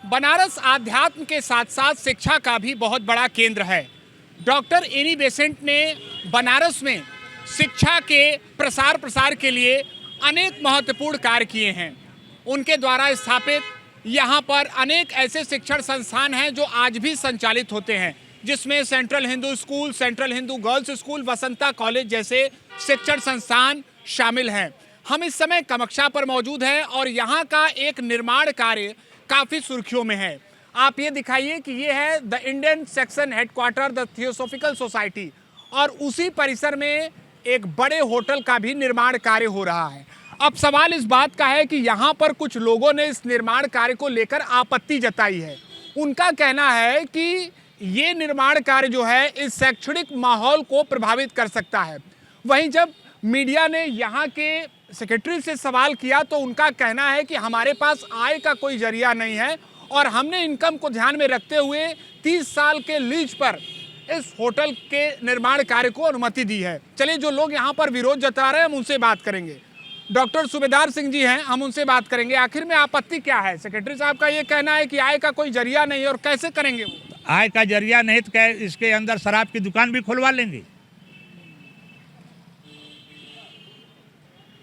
बनारस आध्यात्म के साथ साथ शिक्षा का भी बहुत बड़ा केंद्र है। डॉक्टर एनी बेसेंट ने बनारस में शिक्षा के प्रसार के लिए अनेक महत्वपूर्ण कार्य किए हैं। उनके द्वारा स्थापित यहाँ पर अनेक ऐसे शिक्षण संस्थान हैं जो आज भी संचालित होते हैं, जिसमें central Hindu school, central Hindu girls school, Vasanta college जैसे शिक्षण संस्थान शामिल हैं। हम इस समय कामाख्या पर मौजूद हैं और यहाँ का एक निर्माण कार्य काफ़ी सुर्खियों में है। आप ये दिखाइए कि ये है the Indian section headquarter the theosophical society, और उसी परिसर में एक बड़े होटल का भी निर्माण कार्य हो रहा है। अब सवाल इस बात का है कि यहाँ पर कुछ लोगों ने इस निर्माण कार्य को लेकर आपत्ति जताई है। उनका कहना है कि ये निर्माण कार्य जो है इस शैक्षणिक माहौल को प्रभावित कर सकता है। वहीं जब मीडिया ने यहाँ के सेक्रेटरी से सवाल किया तो उनका कहना है कि हमारे पास आय का कोई जरिया नहीं है और हमने इनकम को ध्यान में रखते हुए 30 साल के लीज पर इस होटल के निर्माण कार्य को अनुमति दी है। चलिए, जो लोग यहाँ पर विरोध जता रहे हैं हम उनसे बात करेंगे। डॉक्टर सूबेदार सिंह जी हैं, हम उनसे बात करेंगे। आखिर में आपत्ति क्या है? सेक्रेटरी साहब का ये कहना है कि आय का कोई जरिया नहीं है, और कैसे करेंगे वो? आय का जरिया नहीं तो क्या इसके अंदर शराब की दुकान भी खुलवा लेंगे,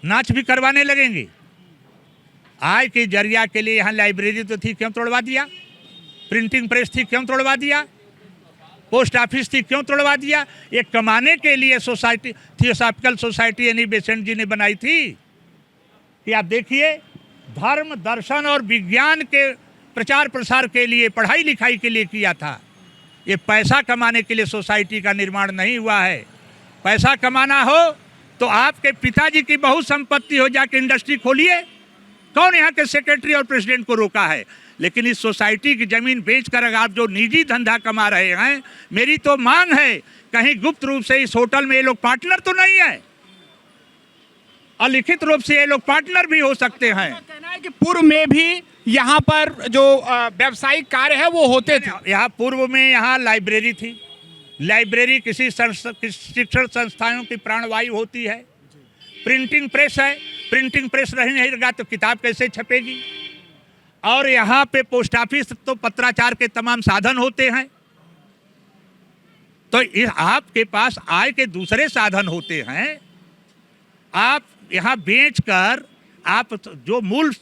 नाच भी करवाने लगेंगे। आय के जरिया के लिए यहाँ लाइब्रेरी तो थी, क्यों तोड़वा दिया? प्रिंटिंग प्रेस थी, क्यों तोड़वा दिया? पोस्ट ऑफिस थी, क्यों तोड़वा दिया? ये कमाने के लिए society, theosophical society Annie Besant ji ने बनाई थी कि आप देखिए, धर्म, दर्शन और विज्ञान के प्रचार प्रसार के लिए, पढ़ाई लिखाई के लिए किया था। ये पैसा कमाने के लिए सोसाइटी का निर्माण नहीं हुआ है। पैसा कमाना हो तो आपके पिताजी की बहुत संपत्ति हो, जाके इंडस्ट्री खोलिए। कौन यहाँ के सेक्रेटरी और प्रेसिडेंट को रोका है? लेकिन इस सोसाइटी की जमीन बेचकर अगर आप जो निजी धंधा कमा रहे हैं, मेरी तो मांग है कहीं गुप्त रूप से इस होटल में ये लोग पार्टनर तो नहीं है, अलिखित रूप से ये लोग पार्टनर भी हो सकते हैं। कहना है कि पूर्व में भी यहाँ पर जो व्यावसायिक कार्य है वो होते थे। यहाँ पूर्व में यहाँ लाइब्रेरी थी। लाइब्रेरी किसी शिक्षण संस्थानों की प्राणवायु होती है। प्रिंटिंग प्रेस है, प्रिंटिंग प्रेस नहीं रहेगा तो किताब कैसे छपेगी? और यहाँ पे पोस्ट ऑफिस तो पत्राचार के तमाम साधन होते हैं। तो आपके पास आय के दूसरे साधन होते हैं। आप यहाँ बेचकर आप जो मूल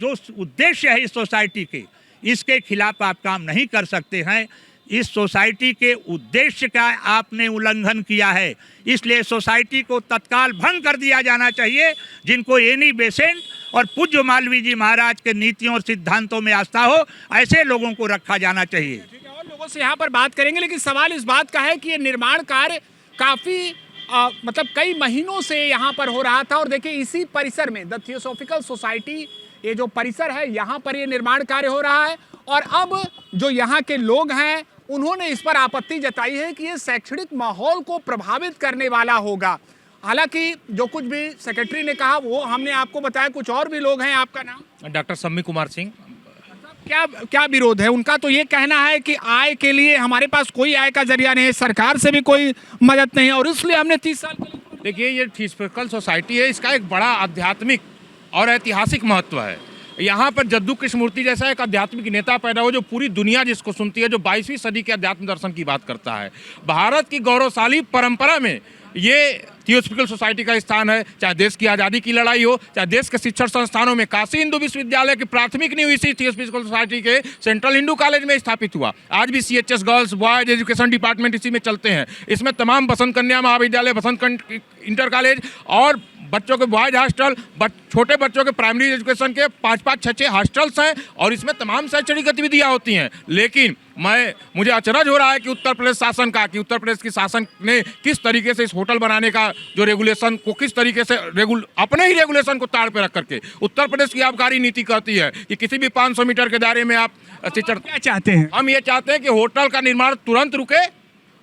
जो उद्देश्य है इस सोसाइटी के, इसके खिलाफ आप काम नहीं कर सकते हैं। इस सोसाइटी के उद्देश्य का आपने उल्लंघन किया है, इसलिए सोसाइटी को तत्काल भंग कर दिया जाना चाहिए। जिनको एनी बेसेंट और पूज्य मालवीय जी महाराज के नीतियों और सिद्धांतों में आस्था हो, ऐसे लोगों को रखा जाना चाहिए। और लोगों से यहाँ पर बात करेंगे, लेकिन सवाल इस बात का है कि ये निर्माण कार्य काफ़ी मतलब कई महीनों से यहाँ पर हो रहा था। और देखिए, इसी परिसर में द थियोसॉफिकल सोसाइटी, ये जो परिसर है, यहाँ पर ये निर्माण कार्य हो रहा है। और अब जो यहाँ के लोग हैं उन्होंने इस पर आपत्ति जताई है कि ये शैक्षणिक माहौल को प्रभावित करने वाला होगा। हालांकि जो कुछ भी सेक्रेटरी ने कहा वो हमने आपको बताया। कुछ और भी लोग हैं। आपका नाम? डॉक्टर सम्मी कुमार सिंह। क्या विरोध है उनका? तो ये कहना है कि आय के लिए हमारे पास कोई आय का जरिया नहीं है, सरकार से भी कोई मदद नहीं है, और इसलिए हमने 30 साल के लिए। देखिए, ये थियोसॉफिकल सोसाइटी है, इसका एक बड़ा आध्यात्मिक और ऐतिहासिक महत्व है। यहाँ पर जद्दू कृष्णमूर्ति जैसा एक आध्यात्मिक नेता पैदा हो जो पूरी दुनिया जिसको सुनती है, जो 22वीं सदी के अध्यात्म दर्शन की बात करता है। भारत की गौरवशाली परंपरा में ये थियोसॉफिकल सोसाइटी का स्थान है। चाहे देश की आज़ादी की लड़ाई हो, चाहे देश के शिक्षण संस्थानों में काशी हिंदू विश्वविद्यालय की प्राथमिक नींव इसी थियोसॉफिकल सोसाइटी के सेंट्रल हिंदू कॉलेज में स्थापित हुआ। आज भी CHS girls boys education department इसी में चलते हैं। इसमें तमाम बसंत कन्या महाविद्यालय, बसंत इंटर कॉलेज और बच्चों के बॉयज हॉस्टल, छोटे बच्चों के प्राइमरी एजुकेशन के 5-5, 6-6 हॉस्टल्स हैं, और इसमें तमाम शैक्षणिक गतिविधियां होती हैं। लेकिन मुझे अचरज हो रहा है कि उत्तर प्रदेश शासन का, कि उत्तर प्रदेश की शासन ने किस तरीके से इस होटल बनाने का जो रेगुलेशन को, किस तरीके से अपने ही रेगुलेशन को ताड़ पे रख करके उत्तर प्रदेश की आबकारी नीति कहती है कि किसी भी 500 मीटर के दायरे में आप शिक्षण। क्या चाहते हैं? हम ये चाहते हैं कि होटल का निर्माण तुरंत रुके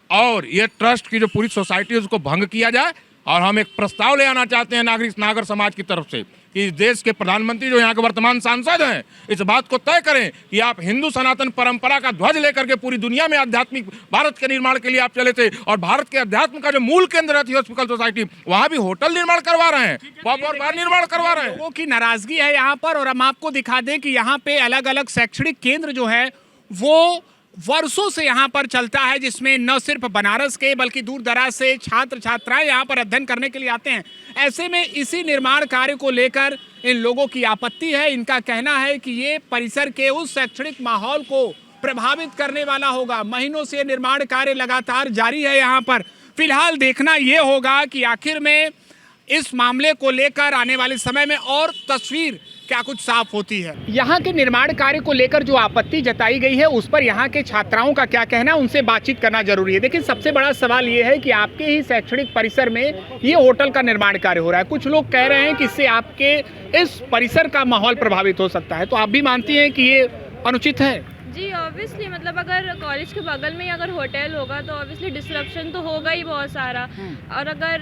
और ये ट्रस्ट की जो पूरी सोसाइटी है उसको भंग किया जाए। और हम एक प्रस्ताव ले आना चाहते हैं नागर समाज की तरफ से कि इस देश के प्रधानमंत्री जो यहाँ के वर्तमान सांसद हैं इस बात को तय करें कि आप हिंदू सनातन परंपरा का ध्वज लेकर के पूरी दुनिया में आध्यात्मिक भारत के निर्माण के लिए आप चले थे, और भारत के अध्यात्म का जो मूल केंद्र है थियोसॉफिकल सोसाइटी, वहाँ भी होटल निर्माण करवा रहे हैं, पब और बार निर्माण करवा रहे हैं। लोगों की नाराजगी है यहाँ पर। और हम आपको दिखा दें कि यहाँ पे अलग अलग शैक्षणिक केंद्र जो है वो वर्षों से यहाँ पर चलता है, जिसमें न सिर्फ बनारस के बल्कि दूर दराज से छात्र छात्राएं यहाँ पर अध्ययन करने के लिए आते हैं। ऐसे में इसी निर्माण कार्य को लेकर इन लोगों की आपत्ति है। इनका कहना है कि ये परिसर के उस शैक्षणिक माहौल को प्रभावित करने वाला होगा। महीनों से निर्माण कार्य लगातार जारी है यहाँ पर। फिलहाल देखना ये होगा कि आखिर में इस मामले को लेकर आने वाले समय में और तस्वीर क्या कुछ साफ होती है। यहाँ के निर्माण कार्य को लेकर जो आपत्ति जताई गई है उस पर यहाँ के छात्राओं का क्या कहना है, उनसे बातचीत करना जरूरी है। देखिए, सबसे बड़ा सवाल ये है कि आपके ही शैक्षणिक परिसर में ये होटल का निर्माण कार्य हो रहा है। कुछ लोग कह रहे हैं कि इससे आपके इस परिसर का माहौल प्रभावित हो सकता है, तो आप भी मानती हैं कि ये अनुचित है? जी ऑब्वियसली, मतलब अगर कॉलेज के बगल में ही अगर होटल होगा तो ऑब्वियसली डिस्ट्रप्शन तो होगा ही बहुत सारा। और अगर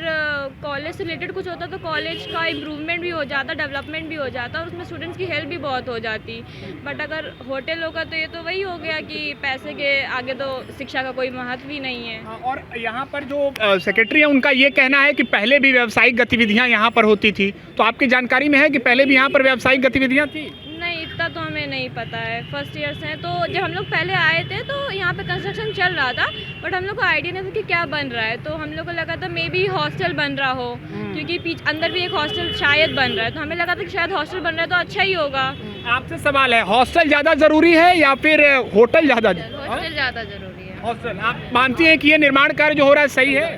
कॉलेज से रिलेटेड कुछ होता तो कॉलेज का इम्प्रूवमेंट भी हो जाता, डेवलपमेंट भी हो जाता और उसमें स्टूडेंट्स की हेल्प भी बहुत हो जाती। बट अगर होटल होगा तो ये तो वही हो गया कि पैसे के आगे तो शिक्षा का कोई महत्व ही नहीं है। और यहाँ पर जो सेक्रेटरी है उनका ये कहना है कि पहले भी व्यावसायिक गतिविधियाँ यहाँ पर होती थी, तो आपकी जानकारी में है कि पहले भी यहाँ पर व्यावसायिक गतिविधियाँ थी? नहीं, इतना तो हमें नहीं पता है, फर्स्ट ईयर से हैं। तो जब हम लोग पहले आए थे तो यहाँ पे कंस्ट्रक्शन चल रहा था, बट हम लोग को आइडिया नहीं था कि क्या बन रहा है। तो हम लोग को लगा था मे बी हॉस्टल बन रहा हो, क्योंकि अंदर भी एक हॉस्टल शायद बन रहा है, तो हमें लगा था कि शायद हॉस्टल बन रहा है तो अच्छा ही होगा। आपसे सवाल है, हॉस्टल ज़्यादा ज़रूरी है या फिर होटल ज़्यादा? हॉस्टल ज़्यादा ज़रूरी है। हॉस्टल आप मानती हैं कि ये निर्माण कार्य जो हो रहा है सही है?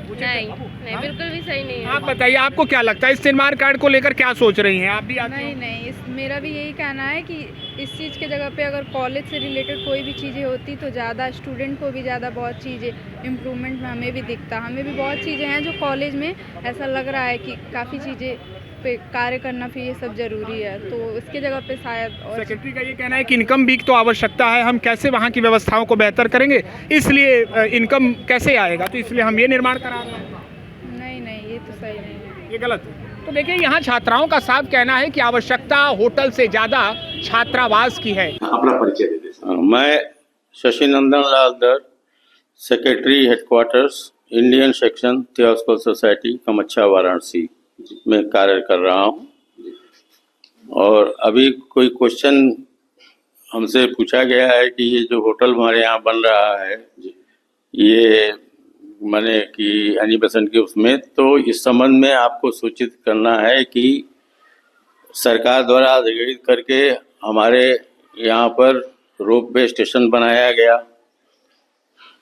नहीं, बिल्कुल भी सही नहीं है। आप बताइए, आपको क्या लगता है इस निर्माण कार्य को लेकर क्या सोच रही हैं आप भी? नहीं, मेरा भी यही कहना है कि इस चीज़ के जगह पे अगर कॉलेज से रिलेटेड कोई भी चीज़ें होती तो ज़्यादा स्टूडेंट को भी ज़्यादा बहुत चीज़ें इम्प्रूवमेंट में हमें भी दिखता। हमें भी बहुत चीज़ें हैं जो कॉलेज में ऐसा लग रहा है कि काफ़ी चीज़ें पे कार्य करना फिर ये सब ज़रूरी है, तो इसके जगह पे शायद। और सेक्रेटरी का ये कहना है कि इनकम भी तो आवश्यकता है, हम कैसे वहाँ की व्यवस्थाओं को बेहतर करेंगे, इसलिए इनकम कैसे आएगा, तो इसलिए हम ये निर्माण करा रहे हैं। नहीं, ये तो सही नहीं है, ये गलत है। तो देखिए, यहाँ छात्राओं का साफ कहना है कि आवश्यकता होटल से ज़्यादा छात्रावास की है। अपना परिचय दे दें। मैं Shashi Nandan Lal Dar, secretary headquarters Indian section theosophical society Kamachha Varanasi में कार्य कर रहा हूँ। और अभी कोई क्वेश्चन हमसे पूछा गया है कि ये जो होटल हमारे यहाँ बन रहा है ये माने कि एनिमेशन के उसमें, तो इस संबंध में आपको सूचित करना है कि सरकार द्वारा अधिग्रहित करके हमारे यहाँ पर रोपवे स्टेशन बनाया गया।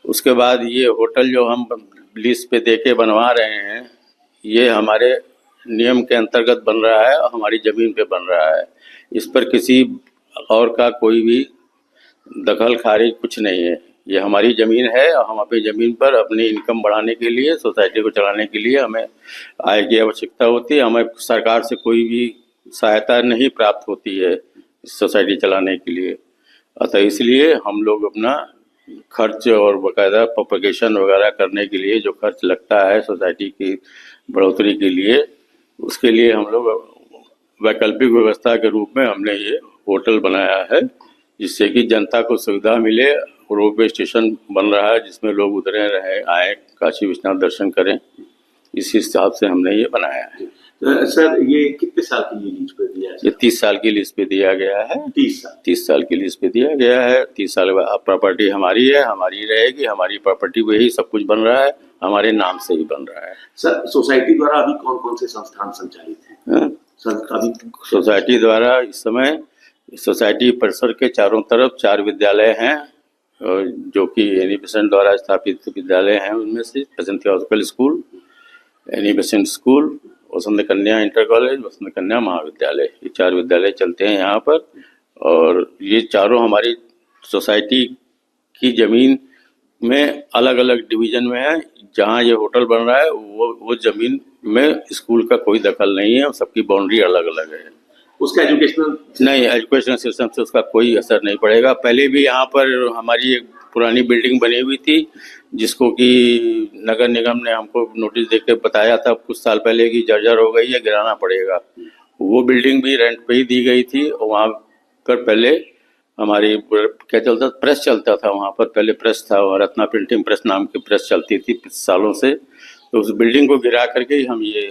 उसके बाद ये होटल जो हम लीज पे देके बनवा रहे हैं ये हमारे नियम के अंतर्गत बन रहा है और हमारी ज़मीन पे बन रहा है। इस पर किसी और का कोई भी दखल खारिज कुछ नहीं है। ये हमारी ज़मीन है और हम अपनी ज़मीन पर अपनी इनकम बढ़ाने के लिए, सोसाइटी को चलाने के लिए हमें आय की आवश्यकता होती है। हमें सरकार से कोई भी सहायता नहीं प्राप्त होती है इस सोसाइटी चलाने के लिए। अतः इसलिए हम लोग अपना खर्च और बाकायदा प्रोपगेशन वगैरह करने के लिए जो खर्च लगता है सोसाइटी की बढ़ोतरी के लिए, उसके लिए हम लोग वैकल्पिक व्यवस्था के रूप में हमने ये होटल बनाया है, जिससे कि जनता को सुविधा मिले। रोपवे स्टेशन बन रहा है जिसमें लोग उतरे रहे, आए, काशी विश्वनाथ दर्शन करें, इस हिसाब से हमने ये बनाया है। तो सर ये कितने साल की लीज पे दिया है? ये 30 साल की लीज पे दिया गया है। 30 साल की लीज पे दिया गया है। 30 साल बाद प्रॉपर्टी हमारी है, हमारी रहेगी, हमारी प्रॉपर्टी वही सब कुछ बन रहा है, हमारे नाम से ही बन रहा है। सर सोसाइटी द्वारा अभी कौन कौन से संस्थान संचालित हैं? सर अभी सोसाइटी द्वारा इस समय सोसाइटी परिसर के चारों तरफ 4 विद्यालय हैं, जो कि एनी द्वारा स्थापित विद्यालय हैं। उनमें से present theosophical school, Annie school, Vasant Kanya inter college, वसंत कन्या महाविद्यालय, ये 4 विद्यालय चलते हैं यहाँ पर। और ये चारों हमारी सोसाइटी की ज़मीन में अलग अलग डिवीज़न में है। जहाँ ये होटल बन रहा है वो ज़मीन में स्कूल का कोई दखल नहीं है, सबकी बाउंड्री अलग अलग है। उसका एजुकेशनल सिस्टम से उसका कोई असर नहीं पड़ेगा। पहले भी यहाँ पर हमारी एक पुरानी बिल्डिंग बनी हुई थी, जिसको कि नगर निगम ने हमको नोटिस देके बताया था कुछ साल पहले कि जर्जर हो गई है, गिराना पड़ेगा। वो बिल्डिंग भी रेंट पे ही दी गई थी। और वहाँ पर पहले हमारी क्या चलता, प्रेस चलता था। वहाँ पर पहले प्रेस था और रत्ना प्रिंटिंग प्रेस नाम की प्रेस चलती थी सालों से। तो उस बिल्डिंग को गिरा करके ही हम ये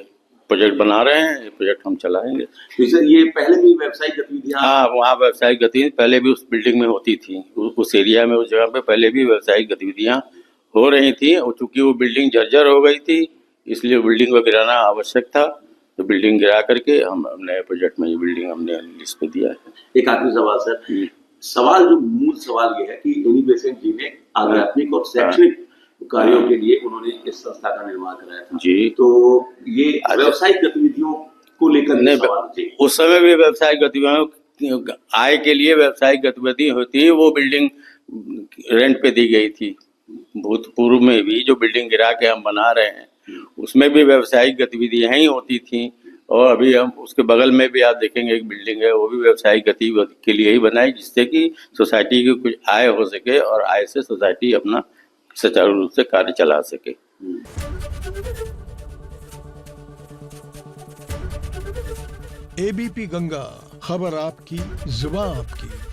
प्रोजेक्ट बना रहे हैं। ये प्रोजेक्ट हम चलाएंगे। तो सर ये पहले भी व्यावसायिक गतिविधियां, हाँ, वहाँ व्यावसायिक गतिविधियाँ पहले भी उस बिल्डिंग में होती थी। उस एरिया में, उस जगह पे पहले भी व्यावसायिक गतिविधियाँ हो रही थी। और चूंकि वो बिल्डिंग जर्जर हो गई थी, इसलिए बिल्डिंग को गिराना आवश्यक था। तो बिल्डिंग गिरा करके हम नए प्रोजेक्ट में ये बिल्डिंग हमने लिस्ट पे दिया है। एक आखिरी सवाल सर, सवाल जो मूल सवाल ये है कि एनी बेसेंट जी ने आध्यात्मिक और शैक्षणिक कार्यों के लिए उन्होंने इस संस्था का निर्माण कराया था जी। तो ये व्यावसायिक गतिविधियों को लेकर नहीं, सवाल जी। उस समय भी व्यावसायिक गतिविधियों, आय के लिए व्यावसायिक गतिविधि होती है। वो बिल्डिंग रेंट पे दी गई थी। भूतपूर्व में भी जो बिल्डिंग गिरा के हम बना रहे हैं, उसमें भी व्यावसायिक गतिविधियां ही होती थी। और अभी हम उसके बगल में भी आप देखेंगे एक बिल्डिंग है, वो भी व्यावसायिक गतिविधि के लिए ही बनाई, जिससे कि सोसाइटी की कुछ आय हो सके और आय से सोसाइटी अपना सुचारू रूप से कार्य चला सके। एबीपी गंगा, खबर आपकी, जुबान आपकी।